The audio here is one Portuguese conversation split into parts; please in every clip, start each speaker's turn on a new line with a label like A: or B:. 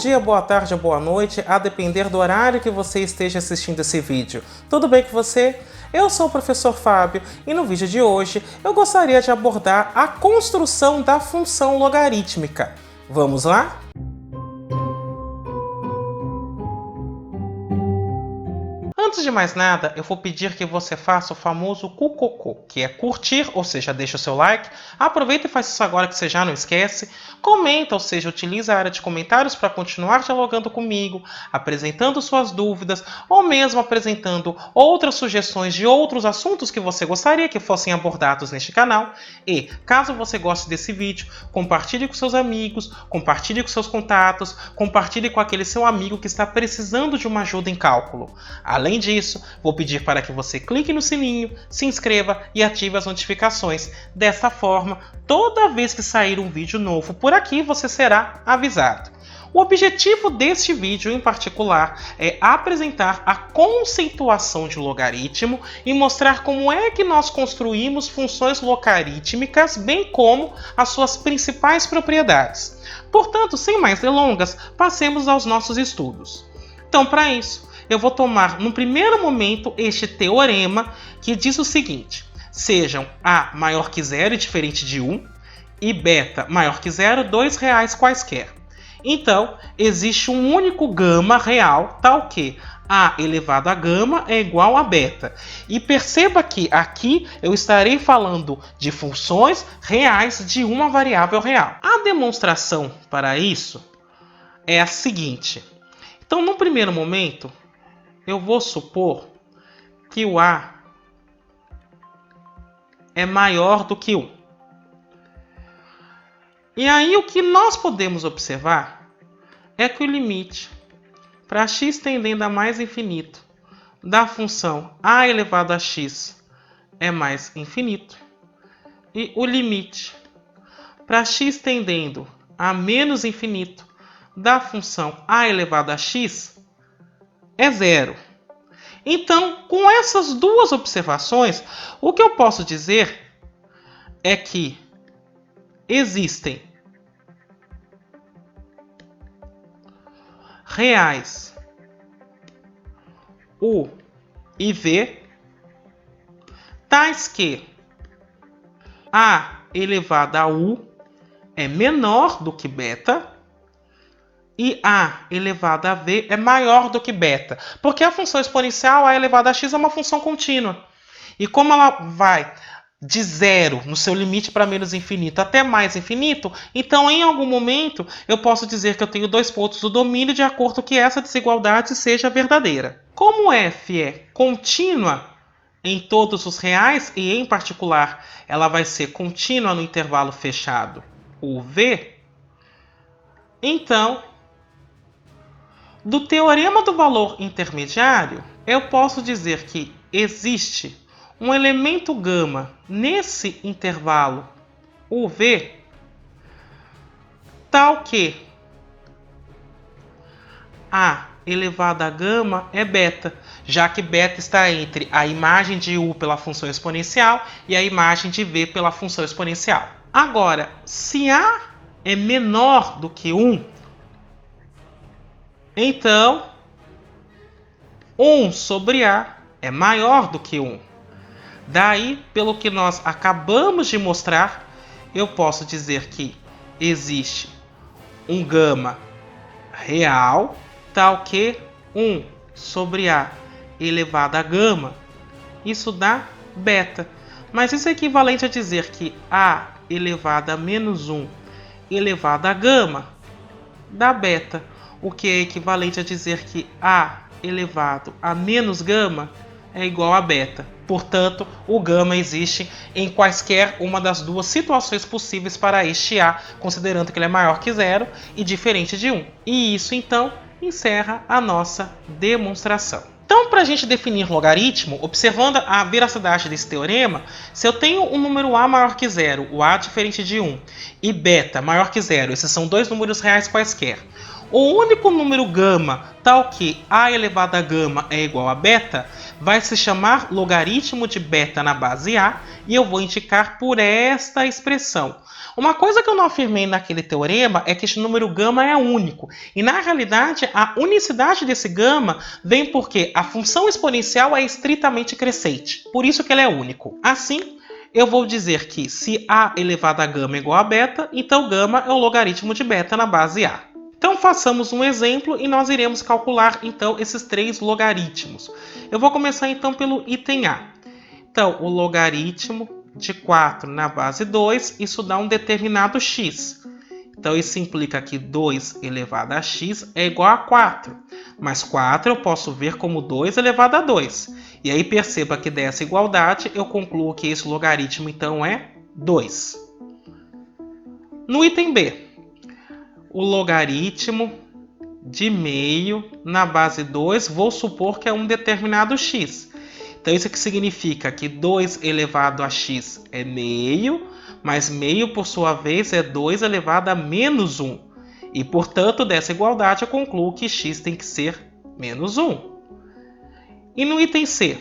A: dia, boa tarde ou boa noite, a depender do horário que você esteja assistindo esse vídeo. Tudo bem com você? Eu sou o professor Fábio e no vídeo de hoje eu gostaria de abordar a construção da função logarítmica. Vamos lá? Antes de mais nada, eu vou pedir que você faça o famoso cucocô, que é curtir, ou seja, deixa o seu like, aproveita e faz isso agora que você já não esquece, comenta, ou seja, utiliza a área de comentários para continuar dialogando comigo, apresentando suas dúvidas, ou mesmo apresentando outras sugestões de outros assuntos que você gostaria que fossem abordados neste canal. E, caso você goste desse vídeo, compartilhe com seus amigos, compartilhe com seus contatos, compartilhe com aquele seu amigo que está precisando de uma ajuda em cálculo. Além disso, vou pedir para que você clique no sininho, se inscreva e ative as notificações. Dessa forma, toda vez que sair um vídeo novo por aqui, você será avisado. O objetivo deste vídeo em particular é apresentar a conceituação de logaritmo e mostrar como é que nós construímos funções logarítmicas, bem como as suas principais propriedades. Portanto, sem mais delongas, passemos aos nossos estudos. Então, para isso, eu vou tomar, no primeiro momento, este teorema que diz o seguinte: sejam A maior que zero e diferente de 1, e beta maior que zero, dois reais quaisquer. Então, existe um único gama real, tal que A elevado a gama é igual a beta. E perceba que aqui eu estarei falando de funções reais de uma variável real. A demonstração para isso é a seguinte. Então, no primeiro momento, eu vou supor que o A é maior do que 1. E aí o que nós podemos observar é que o limite para x tendendo a mais infinito da função A elevado a x é mais infinito. E o limite para x tendendo a menos infinito da função A elevado a x é zero. Então, com essas duas observações, o que eu posso dizer é que existem reais U e V, tais que A elevado a U é menor do que beta, e A elevado a V é maior do que beta. Porque a função exponencial A elevado a x é uma função contínua. E como ela vai de zero no seu limite para menos infinito até mais infinito, então em algum momento eu posso dizer que eu tenho dois pontos do domínio de acordo com que essa desigualdade seja verdadeira. Como f é contínua em todos os reais, e em particular ela vai ser contínua no intervalo fechado UV, então do teorema do valor intermediário, eu posso dizer que existe um elemento gama nesse intervalo UV, tal que A elevado a gama é beta, já que beta está entre a imagem de U pela função exponencial e a imagem de V pela função exponencial. Agora, se A é menor do que 1, então 1 sobre A é maior do que 1. Daí, pelo que nós acabamos de mostrar, eu posso dizer que existe um gama real, tal que 1 sobre A elevado a gama, isso dá beta. Mas isso é equivalente a dizer que A elevado a menos 1 elevado a gama dá beta, o que é equivalente a dizer que A elevado a menos gama é igual a beta. Portanto, o gama existe em quaisquer uma das duas situações possíveis para este A, considerando que ele é maior que zero e diferente de 1. E isso, então, encerra a nossa demonstração. Então, para a gente definir logaritmo, observando a veracidade desse teorema, se eu tenho um número A maior que zero, o A diferente de 1, e beta maior que zero, esses são dois números reais quaisquer, o único número gama, tal que A elevado a gama é igual a beta, vai se chamar logaritmo de beta na base A, e eu vou indicar por esta expressão. Uma coisa que eu não afirmei naquele teorema é que este número gama é único. E na realidade, a unicidade desse gama vem porque a função exponencial é estritamente crescente. Por isso que ele é único. Assim, eu vou dizer que se a elevado a gama é igual a beta, então gama é o logaritmo de beta na base a. Então façamos um exemplo e nós iremos calcular então esses três logaritmos. Eu vou começar então pelo item A. Então, o logaritmo de 4 na base 2, isso dá um determinado x. Então, isso implica que 2 elevado a x é igual a 4. Mas 4 eu posso ver como 2 elevado a 2. E aí perceba que dessa igualdade eu concluo que esse logaritmo então é 2. No item B, o logaritmo de meio na base 2, vou supor que é um determinado x. Então, isso aqui significa que 2 elevado a x é meio, mas meio, por sua vez, é 2 elevado a menos 1. E, portanto, dessa igualdade, eu concluo que x tem que ser menos 1. E no item C,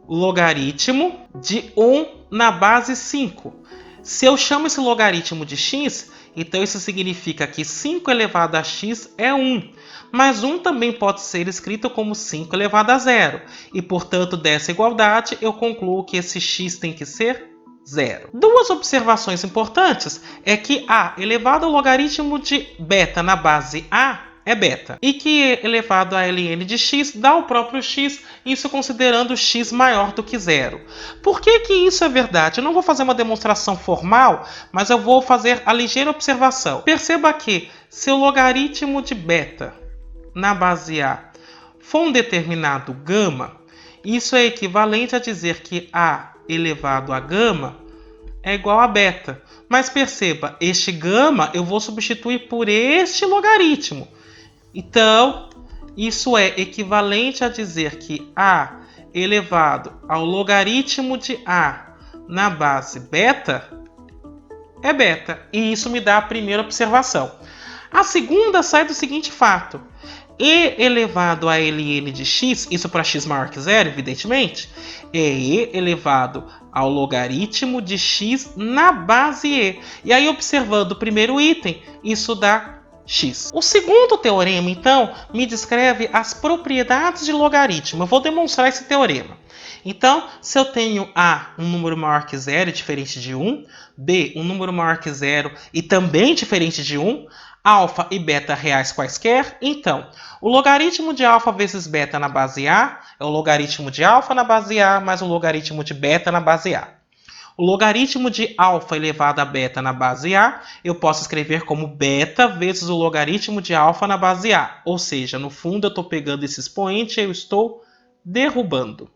A: o logaritmo de 1 na base 5. Se eu chamo esse logaritmo de x, então isso significa que 5 elevado a x é 1. Mas 1 também pode ser escrito como 5 elevado a 0. E, portanto, dessa igualdade, eu concluo que esse x tem que ser 0. Duas observações importantes é que a elevado ao logaritmo de beta na base a é beta. E que elevado a ln de x dá o próprio x, isso considerando x maior do que 0. Por que isso é verdade? Eu não vou fazer uma demonstração formal, mas eu vou fazer a ligeira observação. Perceba que se o logaritmo de beta na base a for um determinado gama, isso é equivalente a dizer que a elevado a gama é igual a beta. Mas perceba, este gama eu vou substituir por este logaritmo. Então, isso é equivalente a dizer que a elevado ao logaritmo de a na base beta é beta. E isso me dá a primeira observação. A segunda sai do seguinte fato. E elevado a ln de x, isso para x maior que 0, evidentemente, é e elevado ao logaritmo de x na base e. E aí, observando o primeiro item, isso dá x. O segundo teorema, então, me descreve as propriedades de logaritmo. Eu vou demonstrar esse teorema. Então, se eu tenho A, um número maior que 0 e diferente de 1, B, um número maior que 0 e também diferente de 1, alfa e beta reais quaisquer, então, o logaritmo de alfa vezes beta na base A é o logaritmo de alfa na base A mais o logaritmo de beta na base A. O logaritmo de alfa elevado a beta na base A, eu posso escrever como beta vezes o logaritmo de alfa na base A. Ou seja, no fundo eu estou pegando esse expoente e eu estou derrubando.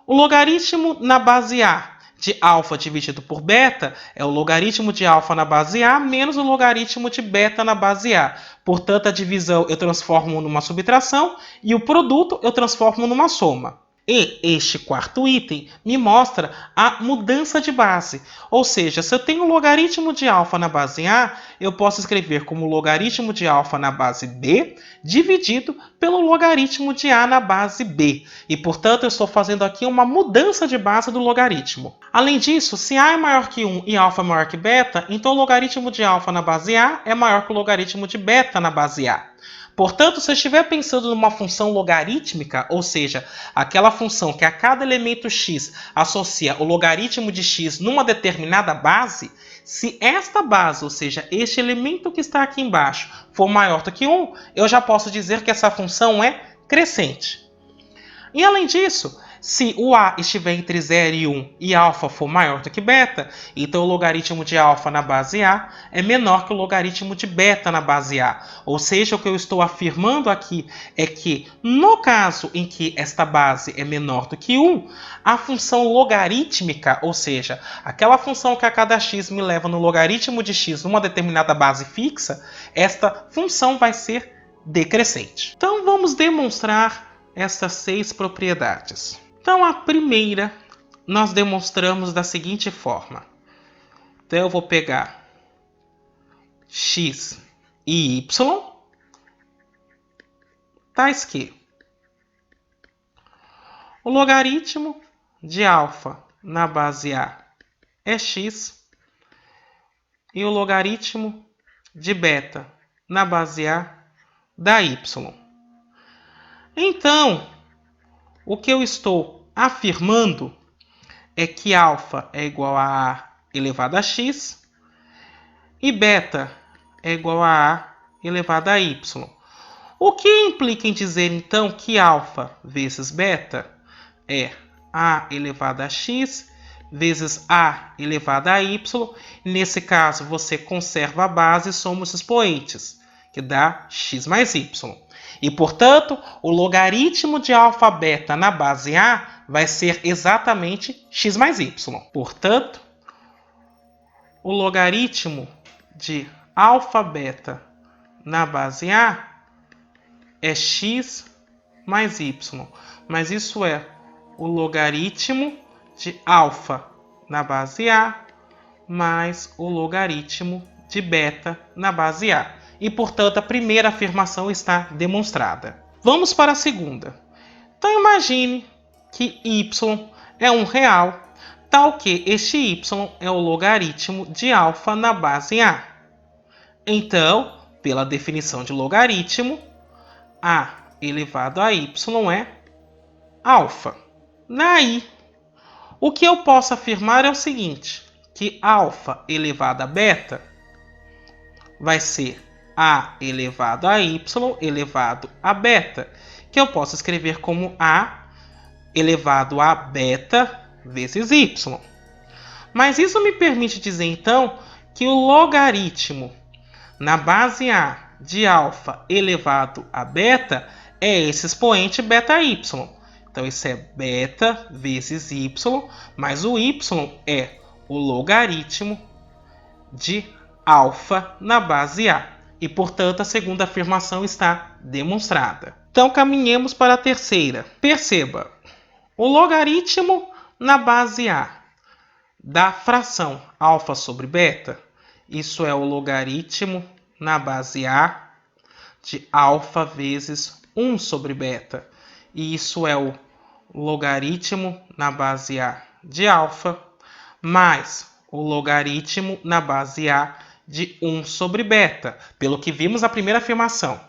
A: O logaritmo na base A de alfa dividido por beta é o logaritmo de alfa na base A menos o logaritmo de beta na base A. Portanto, a divisão eu transformo numa subtração e o produto eu transformo numa soma. E este quarto item me mostra a mudança de base. Ou seja, se eu tenho o logaritmo de alfa na base A, eu posso escrever como logaritmo de alfa na base B dividido pelo logaritmo de A na base B. E, portanto, eu estou fazendo aqui uma mudança de base do logaritmo. Além disso, se A é maior que 1 e alfa é maior que beta, então o logaritmo de alfa na base A é maior que o logaritmo de beta na base A. Portanto, se eu estiver pensando numa função logarítmica, ou seja, aquela função que a cada elemento x associa o logaritmo de x numa determinada base, se esta base, ou seja, este elemento que está aqui embaixo, for maior do que 1, eu já posso dizer que essa função é crescente. E além disso, se o A estiver entre 0 e 1 e alfa for maior do que beta, então o logaritmo de alfa na base A é menor que o logaritmo de beta na base A. Ou seja, o que eu estou afirmando aqui é que, no caso em que esta base é menor do que 1, a função logarítmica, ou seja, aquela função que a cada x me leva no logaritmo de x numa determinada base fixa, esta função vai ser decrescente. Então vamos demonstrar estas 6 propriedades. Então, a primeira nós demonstramos da seguinte forma. Então, eu vou pegar x e y, tais que o logaritmo de alfa na base A é x, e o logaritmo de beta na base A da y. Então, o que eu estou afirmando é que alfa é igual a A elevado a x e beta é igual a A elevado a y. O que implica em dizer, então, que alfa vezes beta é A elevado a x vezes A elevado a y. Nesse caso, você conserva a base e soma os expoentes, que dá x mais y. E, portanto, o logaritmo de alfa beta na base A vai ser exatamente x mais y. Portanto, o logaritmo de alfa beta na base A é x mais y. Mas isso é o logaritmo de alfa na base A mais o logaritmo de beta na base A. E, portanto, a primeira afirmação está demonstrada. Vamos para a segunda. Então, imagine que y é um real, tal que este y é o logaritmo de alfa na base A. Então, pela definição de logaritmo, A elevado a y é alfa. Daí, o que eu posso afirmar é o seguinte, que alfa elevado a beta vai ser A elevado a y elevado a beta, que eu posso escrever como A elevado a beta vezes y. Mas isso me permite dizer, então, que o logaritmo na base A de alfa elevado a beta é esse expoente beta-y. Então, isso é beta vezes y, mas o y é o logaritmo de alfa na base A. E, portanto, a segunda afirmação está demonstrada. Então, caminhemos para a terceira. Perceba, o logaritmo na base A da fração alfa sobre beta, isso é o logaritmo na base A de alfa vezes 1 sobre beta. E isso é o logaritmo na base A de alfa mais o logaritmo na base A de 1 sobre beta, pelo que vimos na primeira afirmação.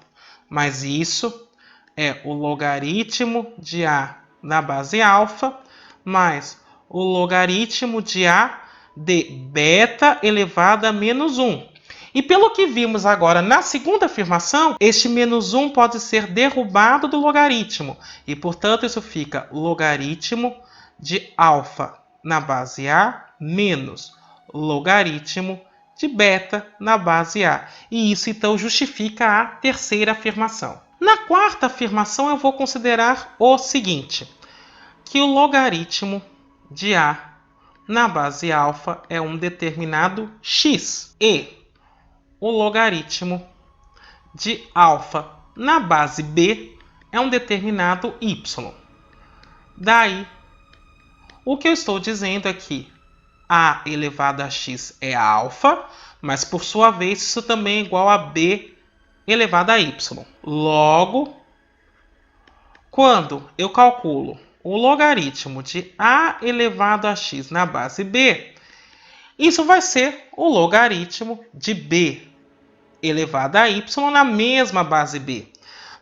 A: Mas isso é o logaritmo de A na base alfa mais o logaritmo de A de beta elevado a menos 1. E pelo que vimos agora na segunda afirmação, este menos 1 pode ser derrubado do logaritmo. E, portanto, isso fica logaritmo de alfa na base A menos logaritmo de beta na base A. E isso, então, justifica a terceira afirmação. Na quarta afirmação, eu vou considerar o seguinte, que o logaritmo de A na base alfa é um determinado x e o logaritmo de alfa na base b é um determinado y. Daí, o que eu estou dizendo é que a elevado a x é alfa, mas por sua vez isso também é igual a b elevado a y. Logo, quando eu calculo o logaritmo de a elevado a x na base b, isso vai ser o logaritmo de b elevado a y na mesma base b.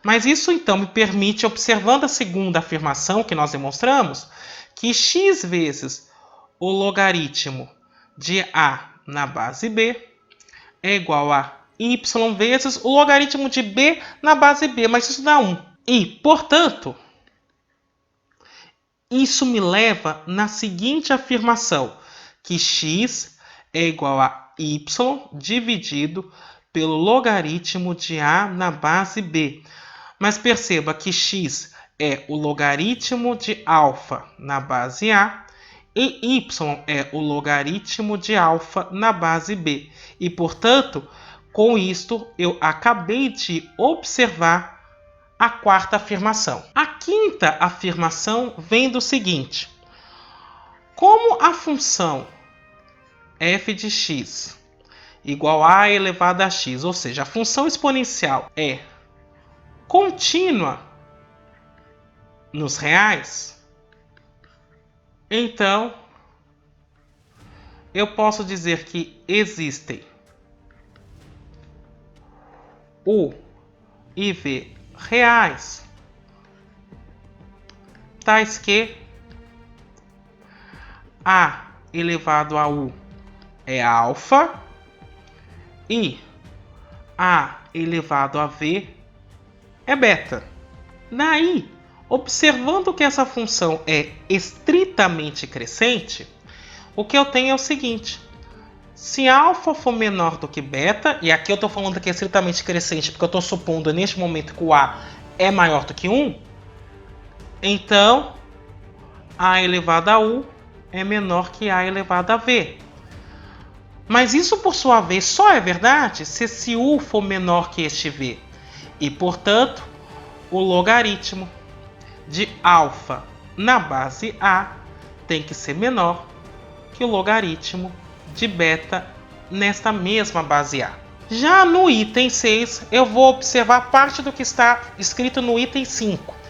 A: Mas isso então me permite, observando a segunda afirmação que nós demonstramos, que x vezes o logaritmo de a na base b é igual a y vezes o logaritmo de b na base b, mas isso dá 1. E, portanto, isso me leva na seguinte afirmação, que x é igual a y dividido pelo logaritmo de a na base b. Mas perceba que x é o logaritmo de alfa na base a e y é o logaritmo de alfa na base b. E, portanto, com isto, eu acabei de observar a quarta afirmação. A quinta afirmação vem do seguinte. Como a função f de x igual a elevado a x, ou seja, a função exponencial é contínua nos reais, então eu posso dizer que existem U e V reais, tais que A elevado a U é alfa e A elevado a V é beta. Daí, observando que essa função é estritamente crescente, o que eu tenho é o seguinte: se alfa for menor do que beta, e aqui eu estou falando que é estritamente crescente porque eu estou supondo neste momento que o A é maior do que 1, então A elevado a U é menor que A elevado a V. Mas isso, por sua vez, só é verdade se esse U for menor que este V. E, portanto, o logaritmo de alfa na base A tem que ser menor que o logaritmo de beta nesta mesma base A. Já no item 6, eu vou observar parte do que está escrito no item 5.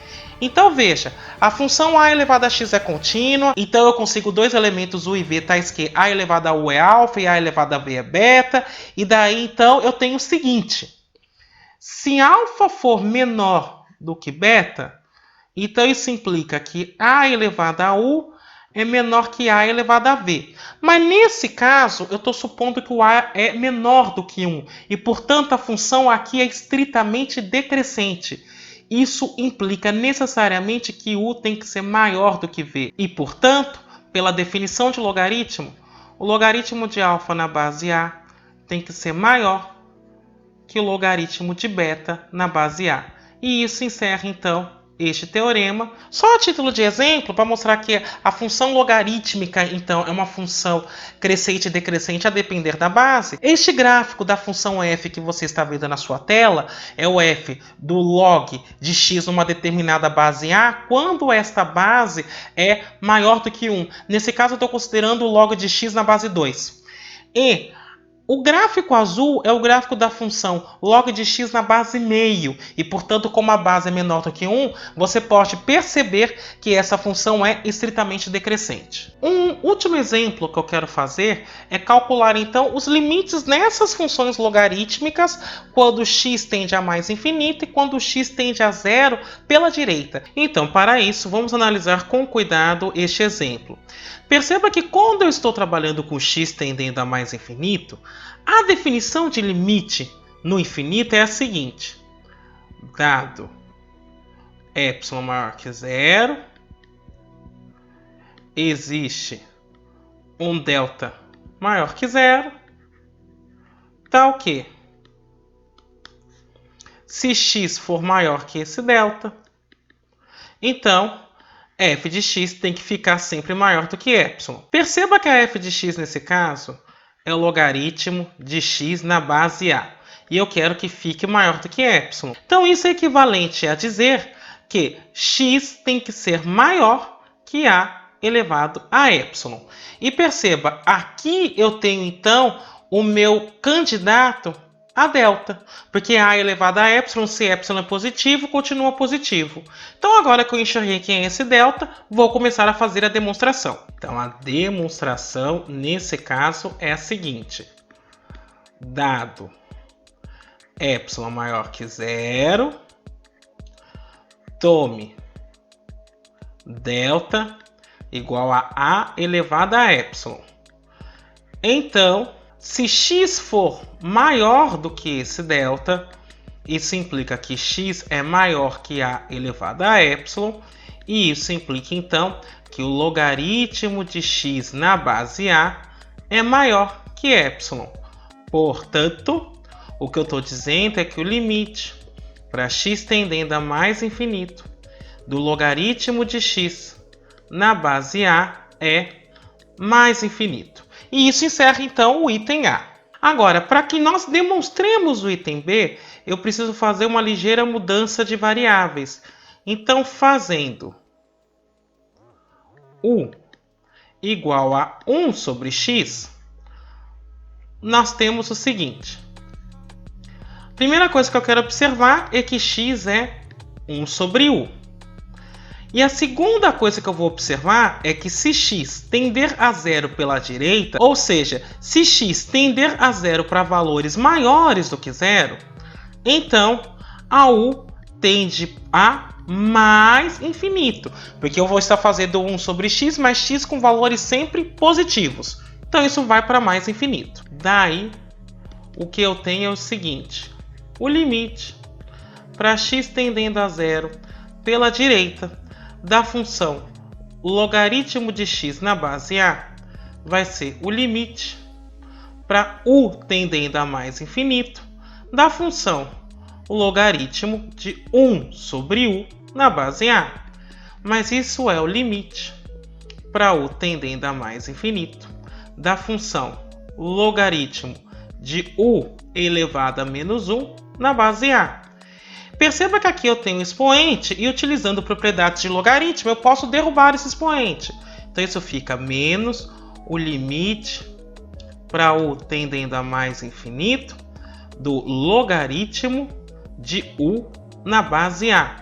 A: Então veja, a função A elevado a x é contínua, então eu consigo dois elementos U e V tais que A elevado a U é alfa e A elevado a V é beta, e daí então eu tenho o seguinte: se alfa for menor do que beta, então isso implica que A elevado a U é menor que A elevado a V. Mas nesse caso, eu estou supondo que o A é menor do que 1, e portanto a função aqui é estritamente decrescente. Isso implica necessariamente que U tem que ser maior do que V. E, portanto, pela definição de logaritmo, o logaritmo de alfa na base A tem que ser maior que o logaritmo de beta na base A. E isso encerra, então, este teorema. Só a título de exemplo, para mostrar que a função logarítmica, então, é uma função crescente e decrescente a depender da base. Este gráfico da função f que você está vendo na sua tela é o f do log de x numa determinada base A, quando esta base é maior do que 1. Nesse caso, eu estou considerando o log de x na base 2. E o gráfico azul é o gráfico da função log de x na base meio, e portanto, como a base é menor do que 1, você pode perceber que essa função é estritamente decrescente. Um último exemplo que eu quero fazer é calcular então os limites nessas funções logarítmicas quando x tende a mais infinito e quando x tende a zero pela direita. Então, para isso, vamos analisar com cuidado este exemplo. Perceba que quando eu estou trabalhando com x tendendo a mais infinito, a definição de limite no infinito é a seguinte: dado epsilon maior que zero, existe um delta maior que zero, tal que, se x for maior que esse delta, então f de x tem que ficar sempre maior do que epsilon. Perceba que a f de x nesse caso é o logaritmo de x na base A. E eu quero que fique maior do que epsilon. Então isso é equivalente a dizer que x tem que ser maior que A elevado a epsilon. E perceba, aqui eu tenho então o meu candidato a delta, porque A elevado a epsilon, se epsilon é positivo, continua positivo. Então agora que eu enxerguei quem é esse delta, vou começar a fazer a demonstração. Então a demonstração nesse caso é a seguinte: dado epsilon maior que zero, tome delta igual a A elevado a epsilon. Então, se x for maior do que esse delta, isso implica que x é maior que A elevado a epsilon, e isso implica então que o logaritmo de x na base A é maior que epsilon. Portanto, o que eu estou dizendo é que o limite para x tendendo a mais infinito do logaritmo de x na base A é mais infinito. E isso encerra então o item A. Agora, para que nós demonstremos o item B, eu preciso fazer uma ligeira mudança de variáveis. Então, fazendo U igual a 1 sobre x, nós temos o seguinte. Primeira coisa que eu quero observar é que x é 1 sobre U. E a segunda coisa que eu vou observar é que se x tender a zero pela direita, ou seja, se x tender a zero para valores maiores do que zero, Então, a U tende a mais infinito, porque eu vou estar fazendo 1 sobre x mais x com valores sempre positivos. Então isso vai para mais infinito. Daí, o que eu tenho é o seguinte: o limite para x tendendo a zero pela direita da função logaritmo de x na base a vai ser o limite para u tendendo a mais infinito da função logaritmo de 1 sobre u na base a. Mas isso é o limite para u tendendo a mais infinito da função logaritmo de u elevado a menos 1 na base a. Perceba que aqui eu tenho um expoente e, utilizando propriedades de logaritmo, eu posso derrubar esse expoente. Então isso fica menos o limite para u tendendo a mais infinito do logaritmo de u na base a.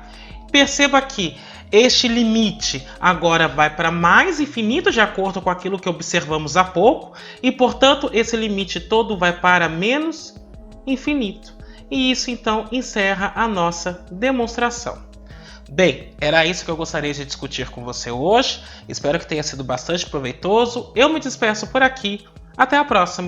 A: Perceba que este limite agora vai para mais infinito de acordo com aquilo que observamos há pouco e, portanto, esse limite todo vai para menos infinito. E isso então encerra a nossa demonstração. Bem, era isso que eu gostaria de discutir com você hoje. Espero que tenha sido bastante proveitoso. Eu me despeço por aqui. Até a próxima!